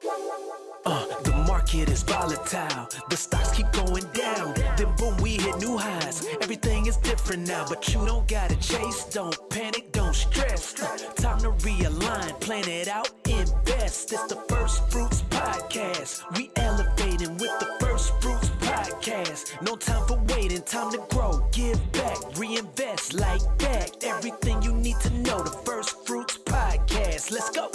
The market is volatile, the stocks keep going down. Then boom, we hit new highs. Everything is different now, but you don't gotta chase. Don't panic, don't stress. Time to realign, plan it out, invest. It's the First Fruits Podcast. We elevating with the First Fruits Podcast. No time for waiting, time to grow, give back, reinvest like that. Everything you need to know, the First Fruits Podcast. Let's go.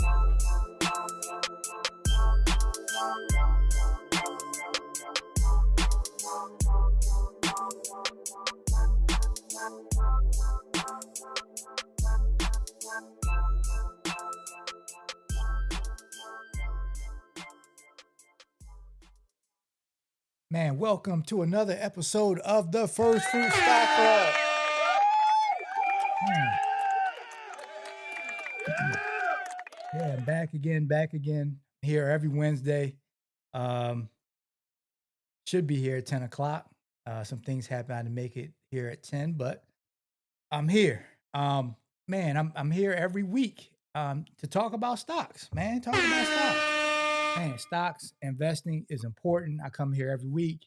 Man, welcome to another episode of the First Fruit Stock Club. Yeah, back again. Here every Wednesday. Should be here at 10 o'clock. Some things happen. I had to make it here at 10, but I'm here. Man, I'm here every week to talk about stocks, man. Talk about stocks. Man, stocks, investing is important. I come here every week.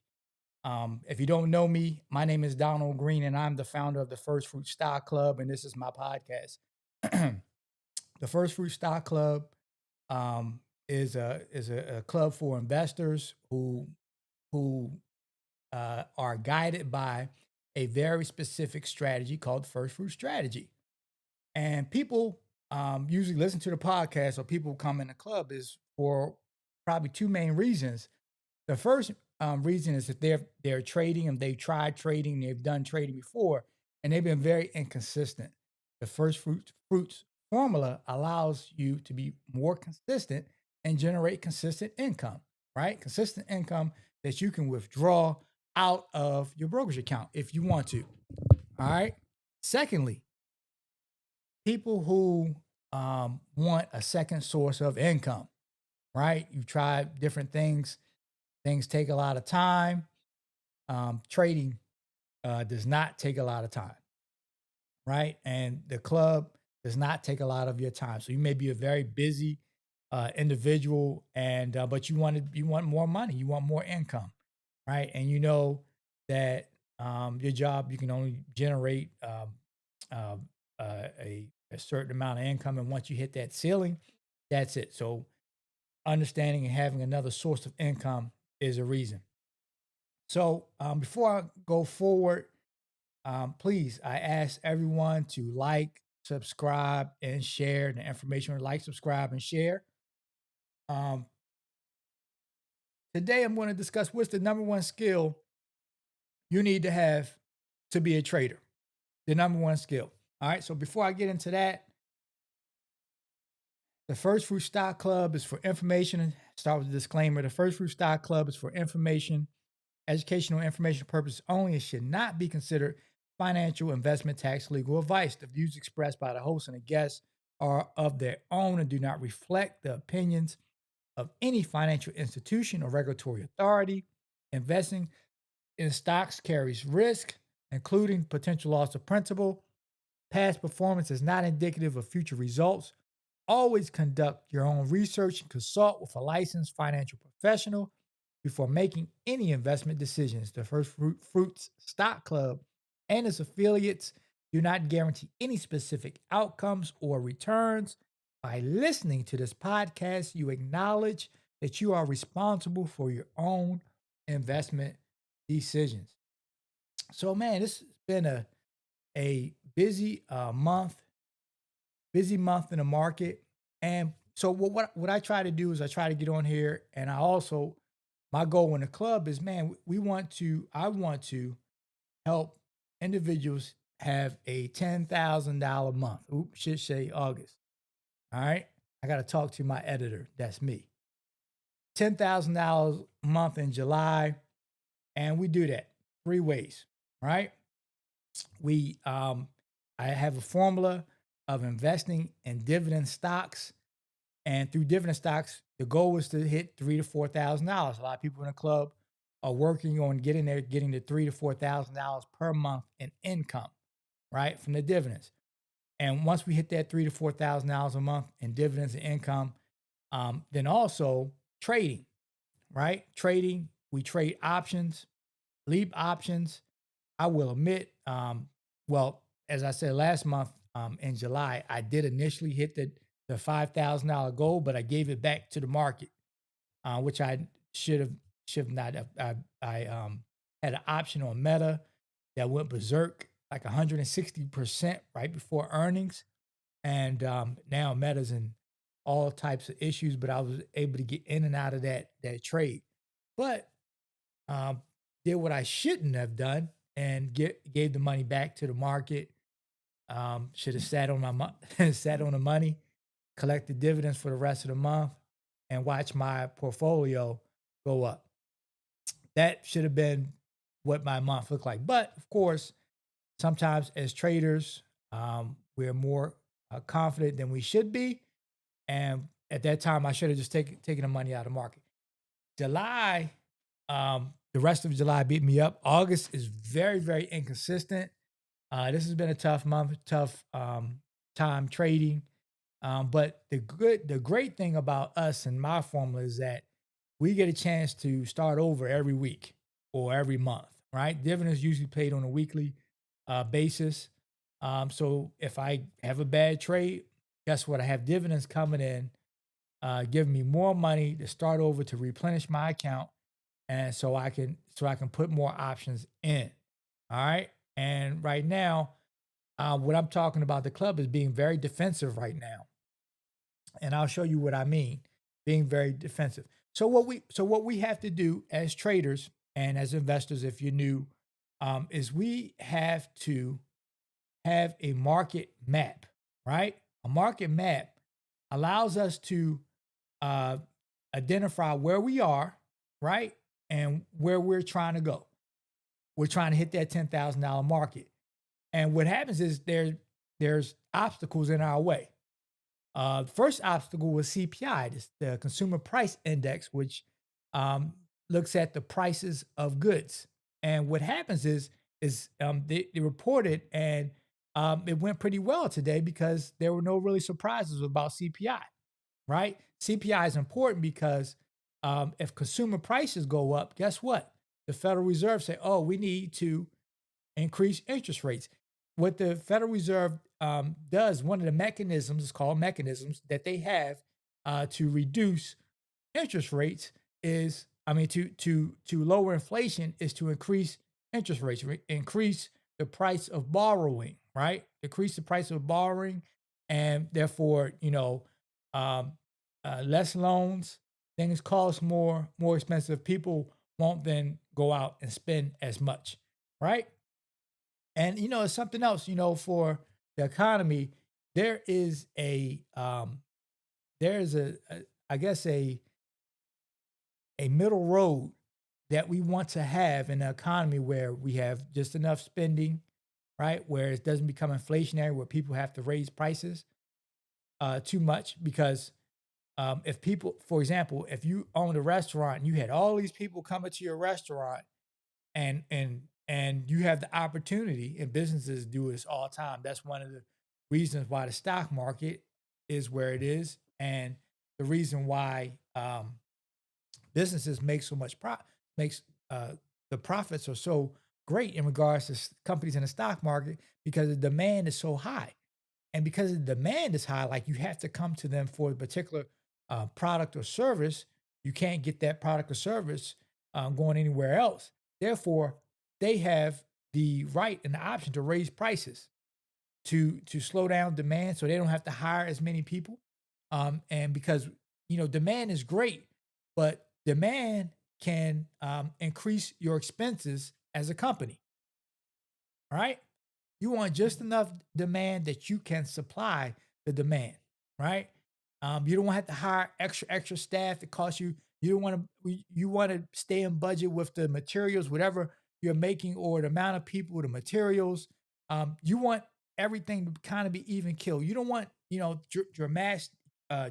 If you don't know me, my name is Donald Green, and I'm the founder of the First Fruit Stock Club, and this is my podcast. The First Fruit Stock Club is a club for investors who are guided by a very specific strategy called the First Fruit Strategy. And people usually listen to the podcast, or people come in the club is for probably two main reasons. The first reason is that they're trading and they've tried trading, they've done trading before, and they've been very inconsistent. The First Fruits formula allows you to be more consistent and generate consistent income, right? Consistent income that you can withdraw out of your brokerage account if you want to. All right. Secondly, people who want a second source of income, right? You've tried different things. Things take a lot of time. Trading does not take a lot of time, right? And the club does not take a lot of your time. So you may be a very busy individual, and but you want more money, you want more income, right? And you know that your job, you can only generate a certain amount of income, and once you hit that ceiling, that's it. So understanding and having another source of income is a reason. So before I go forward, please, I ask everyone to like, subscribe, and share the information. Like, subscribe, and share. Today, I'm going to discuss what's the number one skill you need to have to be a trader. The number one skill. All right. So before I get into that, the First Fruit Stock Club is for information. Start with a disclaimer. The First Fruit Stock Club is for information, educational information purposes only. It should not be considered financial, investment, tax, legal advice. The views expressed by the host and the guests are of their own and do not reflect the opinions of any financial institution or regulatory authority. Investing in stocks carries risk, including potential loss of principal. Past performance is not indicative of future results. Always conduct your own research and consult with a licensed financial professional before making any investment decisions. The First Fruits Stock Club and its affiliates do not guarantee any specific outcomes or returns. By listening to this podcast, you acknowledge that you are responsible for your own investment decisions. So, man, this has been a busy month in the market. And so what I try to do is I try to get on here, and my goal in the club is, man, I want to help individuals have a $10,000 month. Oops, should say August. All right. I got to talk to my editor. That's me. $10,000 a month in July. And we do that 3 ways, right? I have a formula of investing in dividend stocks. And through dividend stocks, the goal is to hit $3,000 to $4,000. A lot of people in the club are working on getting to $3,000 to $4,000 per month in income, right, from the dividends. And once we hit that $3,000 to $4,000 a month in dividends and income, then also trading, right? Trading, we trade options, leap options. I will admit, well, as I said last month, in July, I did initially hit the $5,000 goal, but I gave it back to the market, which I should have should have not. I had an option on Meta that went berserk like 160% right before earnings, and now Meta's in all types of issues, but I was able to get in and out of that trade. But um, did what I shouldn't have done and gave the money back to the market. Should have sat on sat on the money, collected dividends for the rest of the month, and watched my portfolio go up. That should have been what my month looked like. But of course, sometimes as traders, we're more confident than we should be. And at that time, I should have just taken the money out of the market. July, the rest of July beat me up. August is very, very inconsistent. This has been a tough month, tough time trading. But the great thing about us and my formula is that we get a chance to start over every week or every month, right? Dividends usually paid on a weekly basis. So if I have a bad trade, guess what? I have dividends coming in, giving me more money to start over to replenish my account, and so I can put more options in. All right. And right now, what I'm talking about the club is being very defensive right now, and I'll show you what I mean. Being very defensive. So what we have to do as traders and as investors, if you're new, is we have to have a market map, right? A market map allows us to uh, identify where we are, right? And where we're trying to go. We're trying to hit that $10,000 market. And what happens is there's obstacles in our way. First obstacle was CPI, this, the Consumer Price Index, which um, looks at the prices of goods. And what happens is they reported, and it went pretty well today because there were no really surprises about CPI, right? CPI is important because if consumer prices go up, guess what? The Federal Reserve say, "Oh, we need to increase interest rates." What the Federal Reserve does, one of the mechanisms is called mechanisms that they have to reduce interest rates is, I mean, to lower inflation is to increase interest rates, increase the price of borrowing, right? Decrease the price of borrowing, and therefore, um, less loans, things cost more expensive. People won't then go out and spend as much, right? And it's something else. For the economy, there is a I guess a middle road that we want to have in the economy where we have just enough spending, right? Where it doesn't become inflationary, where people have to raise prices too much. Because if people, for example, if you owned a restaurant and you had all these people coming to your restaurant, and you have the opportunity, and businesses do this all the time. That's one of the reasons why the stock market is where it is, and the reason why businesses make so much makes the profits are so great in regards to companies in the stock market, because the demand is so high. And because the demand is high, like, you have to come to them for a particular product or service. You can't get that product or service going anywhere else. Therefore, they have the right and the option to raise prices to slow down demand, so they don't have to hire as many people. And because demand is great, but demand can increase your expenses as a company. All right. You want just enough demand that you can supply the demand, right? You don't want to have to hire extra staff that cost you. You don't want to. You want to stay in budget with the materials, whatever you're making, or the amount of people, the materials. You want everything to kind of be even kill. You don't want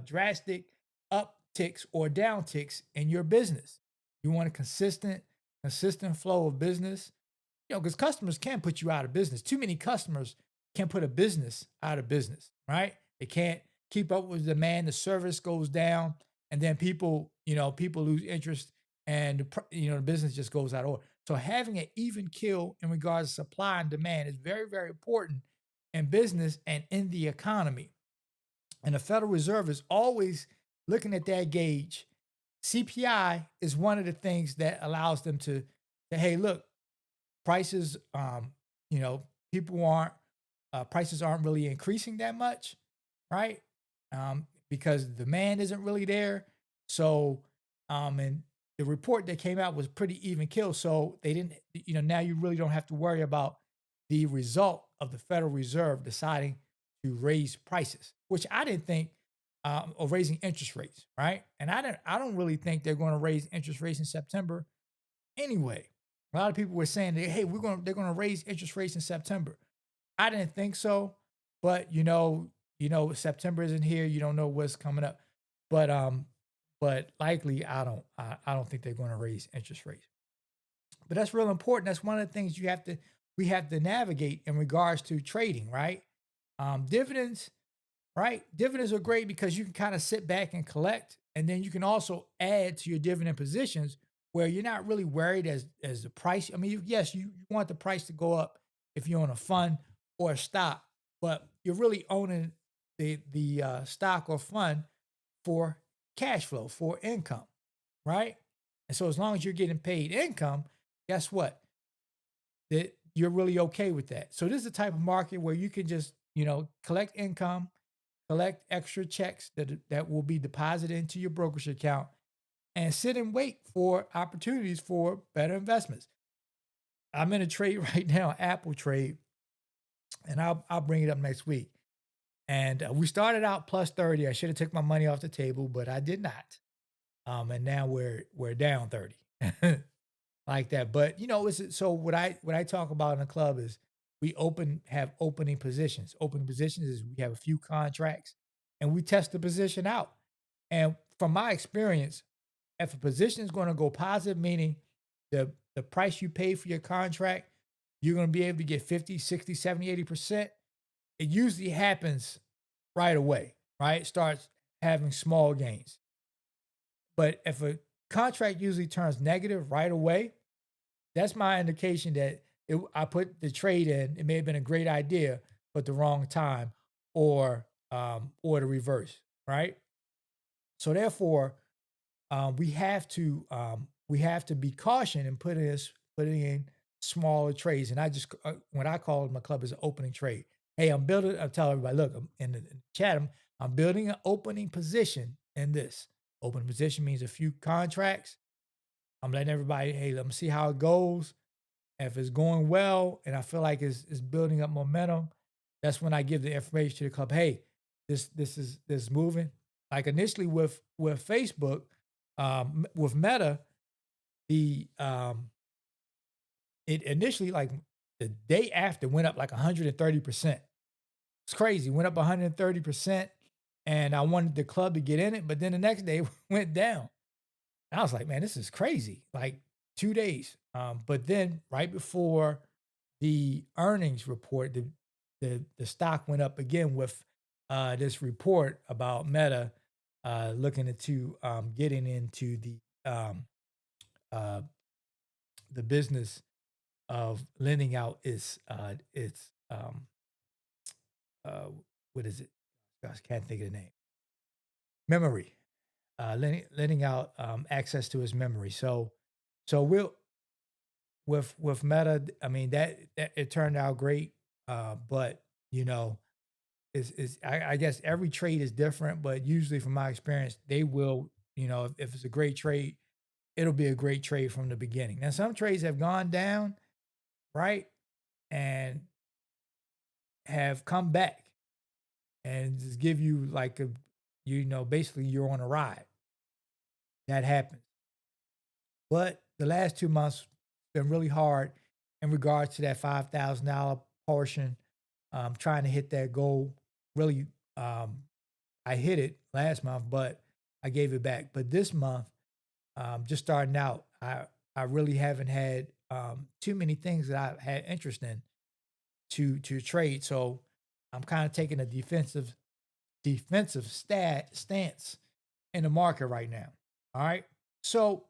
drastic upticks or downticks in your business. You want a consistent flow of business. Because customers can put you out of business. Too many customers can put a business out of business, right? They can't keep up with demand. The service goes down, and then people people lose interest and the business just goes out of order. So having an even kill in regards to supply and demand is very, very important in business and in the economy. And the Federal Reserve is always looking at that gauge. CPI is one of the things that allows them to say, hey, look, prices, you know, people aren't, prices aren't really increasing that much, right? Because the demand isn't really there. So, and the report that came out was pretty even kill. So they didn't, now you really don't have to worry about the result of the Federal Reserve deciding to raise prices, which I didn't think, or raising interest rates, right? And I don't really think they're going to raise interest rates in September anyway. A lot of people were saying that, hey, they're going to raise interest rates in September. I didn't think so, but September isn't here. You don't know what's coming up, but likely I don't think they're going to raise interest rates. But that's real important. That's one of the things we have to navigate in regards to trading, right? Dividends, right? Dividends are great because you can kind of sit back and collect, and then you can also add to your dividend positions where you're not really worried as the price. I mean, yes, you want the price to go up if you own a fund or a stock, but you're really owning the stock or fund for cash flow, for income, right? And so as long as you're getting paid income, guess what? That you're really okay with that. So this is the type of market where you can just, collect income, collect extra checks that will be deposited into your brokerage account and sit and wait for opportunities for better investments. I'm in a trade right now, Apple trade, and I'll bring it up next week. And we started out plus 30. I should have took my money off the table, but I did not. And now we're down 30. Like that. But it's so what I talk about in the club is we have opening positions. Opening positions is we have a few contracts and we test the position out. And from my experience, if a position is going to go positive, meaning the price you pay for your contract, you're going to be able to get 50, 60, 70, 80%. It usually happens right away, right? It starts having small gains. But if a contract usually turns negative right away, that's my indication that I put the trade in. It may have been a great idea, but the wrong time, or the reverse, right? So therefore, we have to be caution and putting in smaller trades. And I just what I call my club is an opening trade. Hey, I'm telling everybody, look, I'm in the chat. I'm building an opening position in this. Opening position means a few contracts. I'm letting everybody, hey, let me see how it goes. If it's going well and I feel like it's building up momentum, that's when I give the information to the club. Hey, this is moving. Like initially with Facebook, with Meta, the it initially like the day after went up like 130%. It's crazy. Went up 130%. And I wanted the club to get in it, but then the next day went down. And I was like, man, this is crazy. Like 2 days. But then right before the earnings report, the stock went up again with this report about Meta looking into getting into uh, the business of lending out its uh, what is it? Gosh, can't think of the name. Memory. Lending out access to his memory. So we'll with Meta. I mean that it turned out great, but I guess every trade is different. But usually, from my experience, they will if it's a great trade, it'll be a great trade from the beginning. Now, some trades have gone down, right, and have come back and just give you like basically you're on a ride. That happens. But the last 2 months been really hard in regards to that $5,000 portion. Trying to hit that goal. Really, I hit it last month, but I gave it back. But this month, just starting out, I really haven't had too many things that I've had interest in to trade. So I'm kind of taking a defensive stance in the market right now. All right. So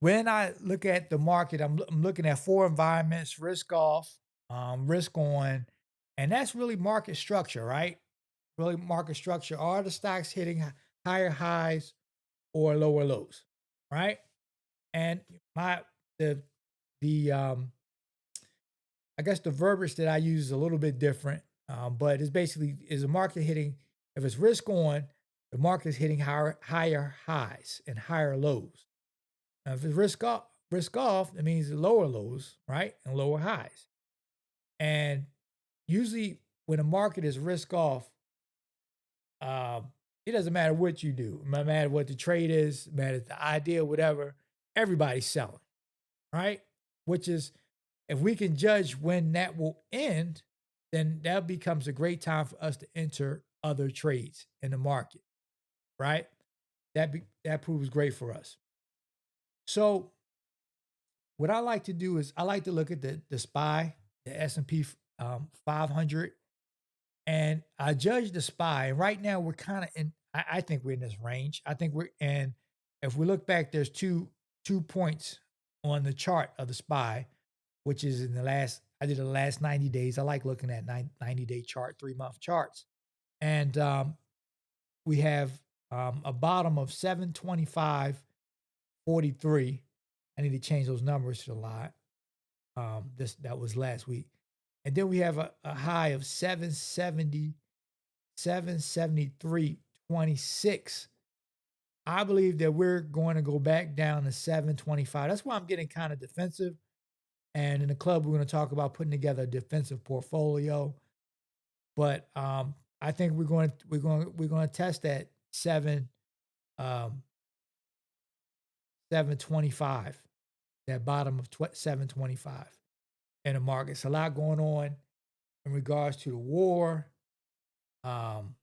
when I look at the market, I'm looking at four environments: risk off, risk on, and that's really market structure, right? Really market structure. Are the stocks hitting higher highs or lower lows, right? And my the the I guess the verbiage that I use is a little bit different, but it's basically is the market hitting, if it's risk on, the market is hitting higher highs and higher lows. Now, if it's risk off, it means lower lows, right, and lower highs. And usually, when a market is risk off, um, it doesn't matter what you do, no matter what the trade is, no matter the idea, whatever. Everybody's selling, right? Which is, if we can judge when that will end, then that becomes a great time for us to enter other trades in the market, right? That proves great for us. So what I like to do is I like to look at the SPY, the S&P 500, and I judge the SPY. And right now we're kind of in. I think we're in this range. I think we're in. If we look back, there's two points on the chart of the SPY, which is in the last. I did the last 90 days. I like looking at 90-day chart, 3-month charts, and we have a bottom of 725.43. I need to change those numbers to a lot. This that was last week. And then we have a high of 770, 773.26. I believe that we're going to go back down to 725. That's why I'm getting kind of defensive. And in the club, we're going to talk about putting together a defensive portfolio. But I think we're going to test that 725, that bottom of 725 in the market. It's a lot going on in regards to the war. Um,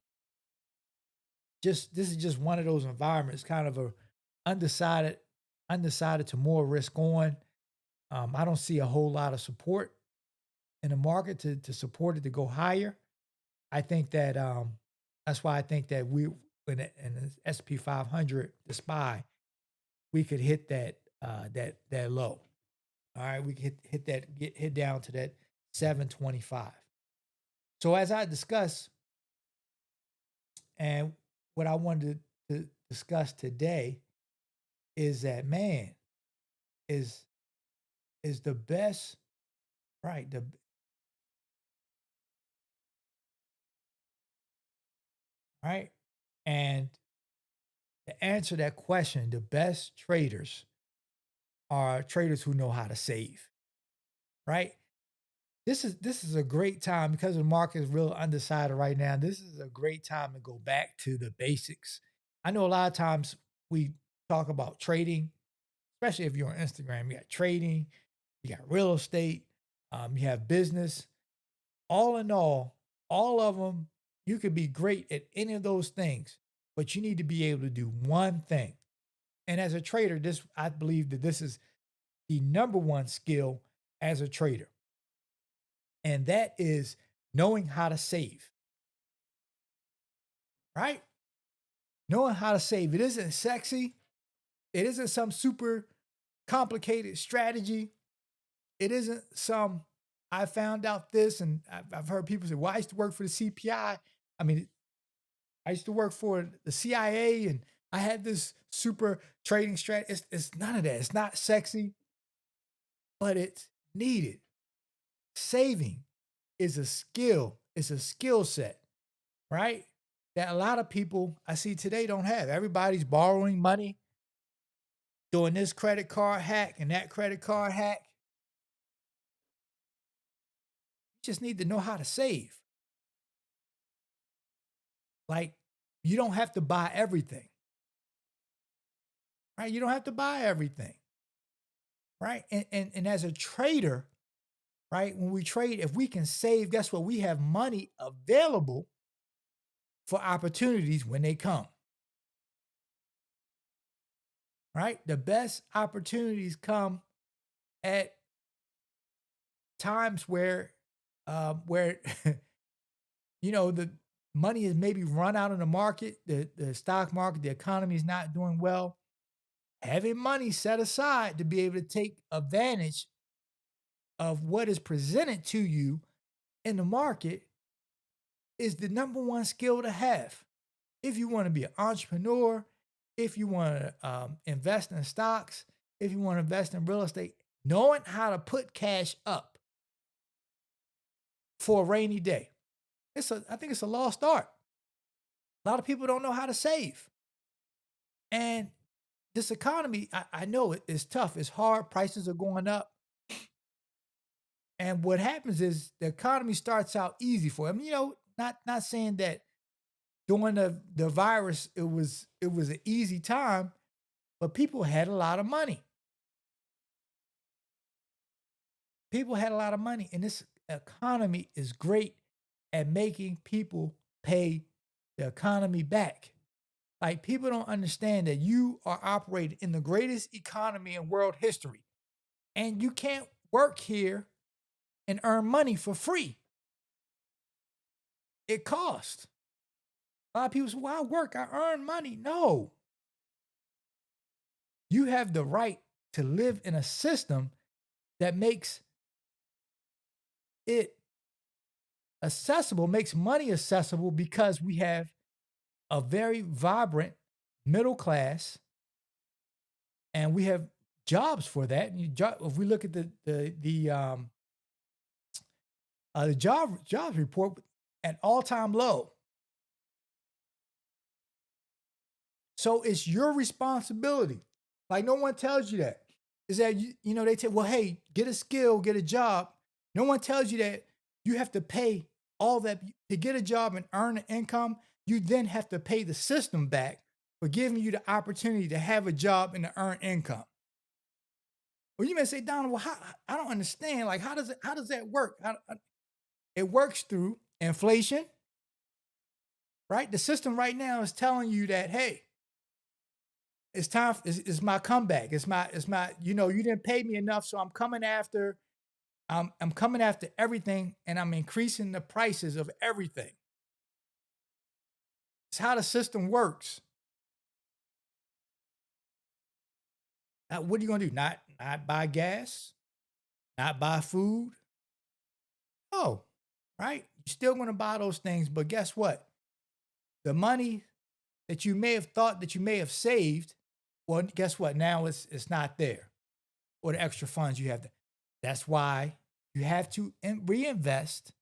just this is just one of those environments, kind of a undecided, undecided to more risk on. I don't see a whole lot of support in the market to support it to go higher. I think that that's why I think that we in the SP 500, the SPY, we could hit that low. All right, we could hit that, get hit down to that 725. So as I discuss, and what I wanted to discuss today is that, man, is is the best, right? The right, and to answer that question, the best traders are traders who know how to save, right? This is a great time because the market is real undecided right now. This is a great time to go back to the basics. I know a lot of times we talk about trading, especially if you're on Instagram. You got trading, you got real estate, you have business. All in all of them, you could be great at any of those things, but you need to be able to do one thing. And as a trader, this I believe that this is the number one skill as a trader, and that is knowing how to save, right? Knowing how to save. It isn't sexy. It isn't some super complicated strategy. It isn't some, I found out this, and I've heard people say, well, I used to work for the CPI. I mean, I used to work for the CIA and I had this super trading strategy. It's none of that. It's not sexy, but it's needed. Saving is a skill, it's a skill set, right? That a lot of people I see today don't have. Everybody's borrowing money, doing this credit card hack and that credit card hack. You just need to know how to save. Like, you don't have to buy everything, right? You don't have to buy everything, right? And as a trader, right, when we trade, if we can save, guess what? We have money available for opportunities when they come, right? The best opportunities come at times where, where, you know, money is maybe run out in the market, the stock market, the economy is not doing well, having money set aside to be able to take advantage of what is presented to you in the market is the number one skill to have. If you want to be an entrepreneur, if you want to invest in stocks, if you want to invest in real estate, knowing how to put cash up for a rainy day. I think it's a lost art. A lot of people don't know how to save. And this economy, I know it is tough. It's hard. Prices are going up. And what happens is the economy starts out easy for them. Not saying that during the virus it was an easy time, but people had a lot of money. People had a lot of money, and this economy is great at making people pay the economy back. Like people don't understand that you are operating in the greatest economy in world history, and you can't work here and earn money for free. It costs. A lot of people say, "Well, I work, I earn money." No, you have the right to live in a system that makes it accessible, makes money accessible because we have a very vibrant middle class and we have jobs for that. If we look at the jobs report at all-time low. So it's your responsibility. Like no one tells you that. Is that they say, well, hey, get a skill, get a job. No one tells you that you have to pay all that to get a job and earn an income. You then have to pay the system back for giving you the opportunity to have a job and to earn income. Well, you may say, Donald, well, I don't understand. Like, how does that work? It works through inflation, right? The system right now is telling you that, hey, it's time. It's my comeback. It's my. You didn't pay me enough, so I'm coming after. I'm coming after everything, and I'm increasing the prices of everything. It's how the system works. Now, what are you gonna do? Not buy gas? Not buy food? No, right? You're still gonna buy those things, but guess what? The money that you may have thought that you may have saved, well, guess what? Now it's not there, or the extra funds you have. That's why you have to reinvest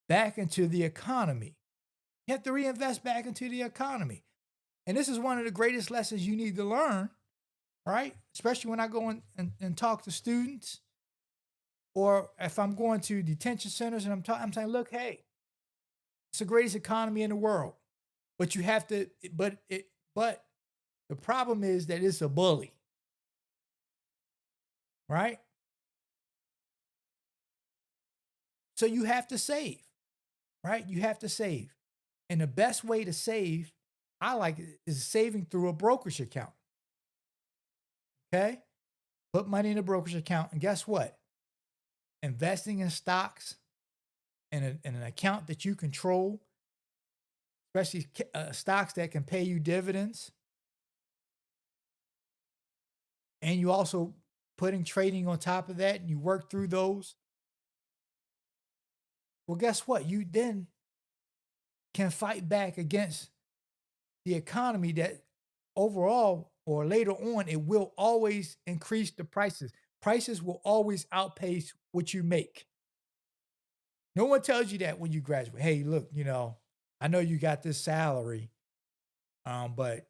back into the economy. You have to reinvest back into the economy. And this is one of the greatest lessons you need to learn, right? Especially when I go and talk to students, or if I'm going to detention centers and I'm saying, look, hey, it's the greatest economy in the world. But you have to, but the problem is that it's a bully, right? So you have to save, right? You have to save. And the best way to save, I like it, is saving through a brokerage account. Okay? Put money in a brokerage account. And guess what? Investing in stocks in an account that you control, especially stocks that can pay you dividends. And you also putting trading on top of that and you work through those. Well, guess what? You then can fight back against the economy that overall or later on, it will always increase the prices. Prices will always outpace what you make. No one tells you that when you graduate. Hey, look, I know you got this salary, but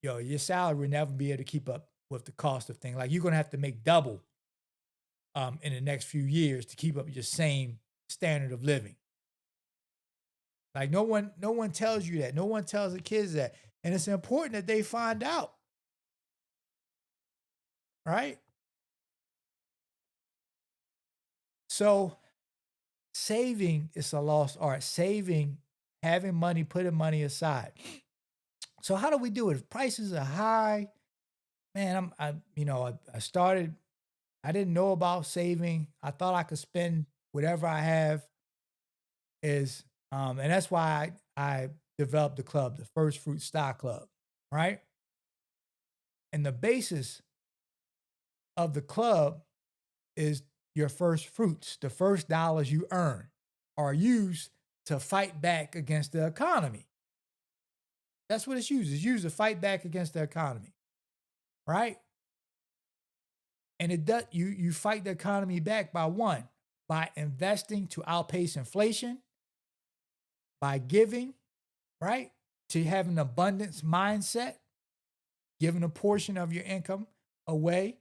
your salary will never be able to keep up with the cost of things. Like you're gonna have to make double in the next few years to keep up your same standard of living. Like no one tells you that. No one tells the kids that. And it's important that they find out. Right? So saving is a lost art. Saving, having money, putting money aside. So how do we do it? If prices are high, man, I started, I didn't know about saving. I thought I could spend whatever I have and that's why I developed the club, the First Fruit Stock Club, right? And the basis of the club is your first fruits. The first dollars you earn are used to fight back against the economy. That's what it's used. It's used to fight back against the economy, right? And it does you fight the economy back by one, by investing to outpace inflation, by giving, right? To have an abundance mindset, giving a portion of your income away.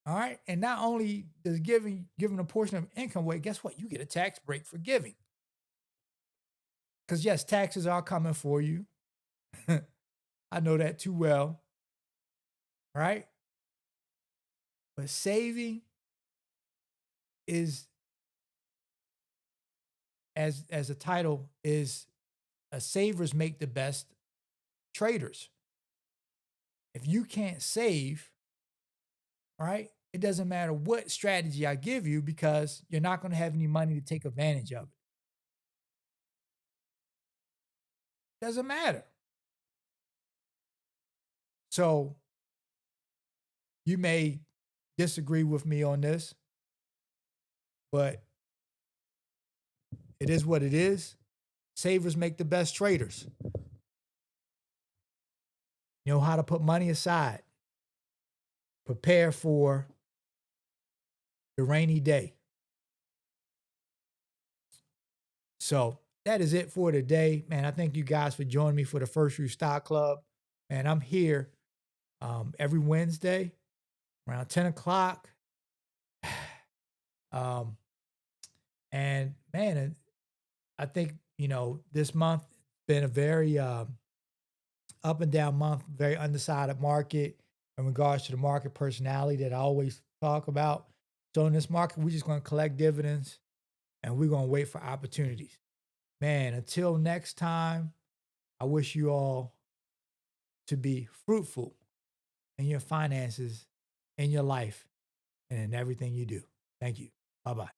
All right. And not only does giving a portion of income away, guess what? You get a tax break for giving. Because yes, taxes are coming for you. I know that too well. Right? But saving is, as a title is, savers make the best traders. If you can't save, right, it doesn't matter what strategy I give you because you're not going to have any money to take advantage of it. Doesn't matter. So you may disagree with me on this, but it is what it is. Savers make the best traders. You know how to put money aside. Prepare for the rainy day. So that is it for today. Man, I thank you guys for joining me for the First Fruit Stock Club. And I'm here every Wednesday around 10 o'clock. And man, I think, this month has been a very up and down month, very undecided market in regards to the market personality that I always talk about. So in this market, we're just going to collect dividends and we're going to wait for opportunities. Man, until next time, I wish you all to be fruitful in your finances, in your life, and in everything you do. Thank you. Bye-bye.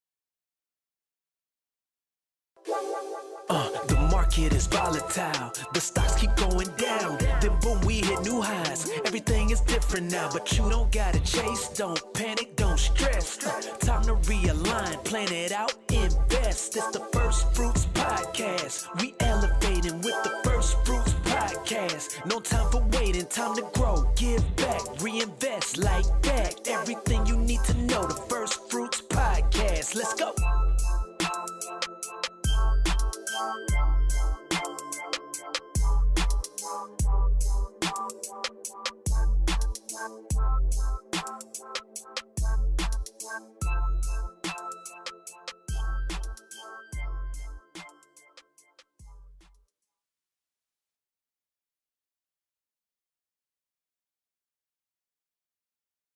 The market is volatile. The stocks keep going down. Then boom, we hit new highs. Everything is different now, but you don't gotta chase. Don't panic, don't stress. Time to realign, plan it out, invest. It's the First Fruits Podcast. We elevating with the First Fruits Podcast. No time for waiting, time to grow, give back, reinvest like that. Everything you need to know, the First Fruits Podcast. Let's go. Wow.